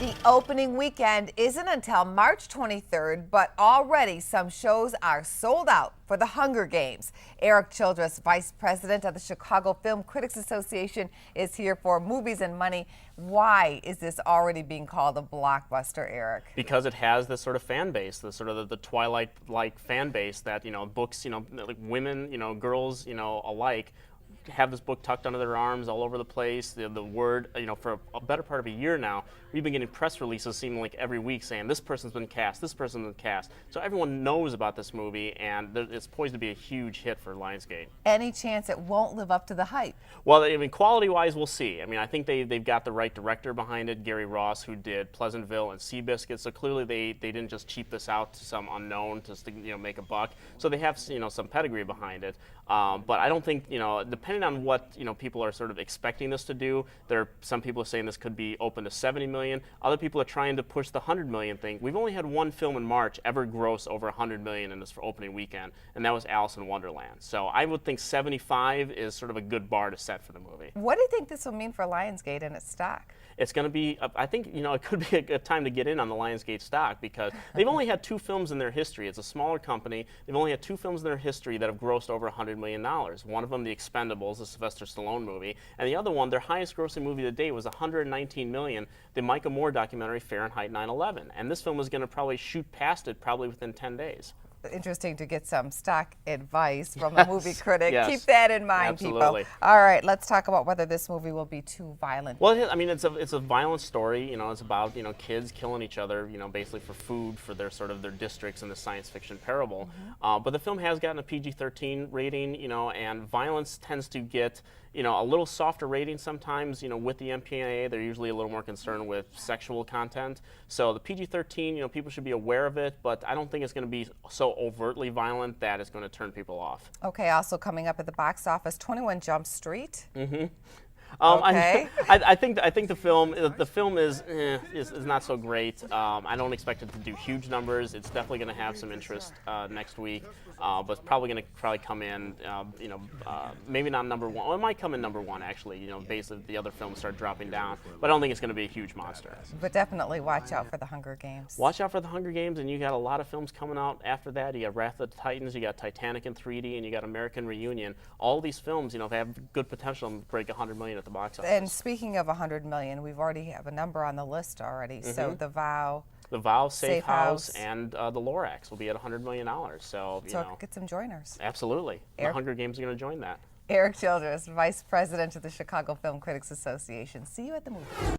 The opening weekend isn't until March 23rd, but already some shows are sold out for the Hunger Games. Eric Childress, Vice President of the Chicago Film Critics Association, is here for Movies and Money. Why is this already being called a blockbuster, Eric? Because it has this sort of fan base, the sort of the Twilight-like fan base that, books, like women, girls, alike, have this book tucked under their arms all over the place. The word, for a better part of a year now, we've been getting press releases seeming like every week saying this person's been cast, this person's been cast. So everyone knows about this movie, and it's poised to be a huge hit for Lionsgate. Any chance it won't live up to the hype? Well, I mean, quality-wise, we'll see. I mean, I think they've got the right director behind it, Gary Ross, who did Pleasantville and Seabiscuit. So clearly they didn't just cheap this out to some unknown just to make a buck. So they have some pedigree behind it. But I don't think depending on what people are sort of expecting this to do, some people are saying this could be open to 70 million. Other people are trying to push the 100 million thing. We've only had one film in March ever gross over 100 million in this opening weekend, and that was Alice in Wonderland. So I would think 75 is sort of a good bar to set for the movie. What do you think this will mean for Lionsgate and its stock? It's going to be, I think, it could be a good time to get in on the Lionsgate stock because they've only had two films in their history. It's a smaller company. They've only had two films in their history that have grossed over $100 million. One of them, The Expendables, the Sylvester Stallone movie, and the other one, their highest grossing movie to date was $119 million, the Micah Moore documentary Fahrenheit 9/11. And this film is going to probably shoot past it probably within 10 days. Interesting to get some stock advice from a movie critic. Yes. Keep that in mind, Absolutely. people. All right, let's talk about whether this movie will be too violent. Well, I mean, it's a violent story. It's about kids killing each other. Basically for food for their districts in the science fiction parable. But the film has gotten a PG-13 rating. And violence tends to get a little softer rating sometimes. With the MPAA, they're usually a little more concerned with sexual content. So the PG-13, people should be aware of it, but I don't think it's going to be so overtly violent that it's going to turn people off. Okay, also coming up at the box office, 21 Jump Street. Okay. I think the film is not so great. I don't expect it to do huge numbers. It's definitely going to have some interest next week, but it's probably going to come in, maybe not number one. Well, it might come in number one actually. Based on the other films start dropping down, but I don't think it's going to be a huge monster. But definitely watch out for the Hunger Games. Watch out for the Hunger Games, and you got a lot of films coming out after that. You got Wrath of the Titans, you got Titanic in 3D, and you got American Reunion. All these films, they have good potential to break 100 million at the box office. And speaking of 100 million, we've already have a number on the list already. So The Vow, Safe House, and The Lorax will be at $100 million. So get some joiners. Absolutely. The Hunger Games are going to join that. Eric Childress, Vice President of the Chicago Film Critics Association. See you at the movie.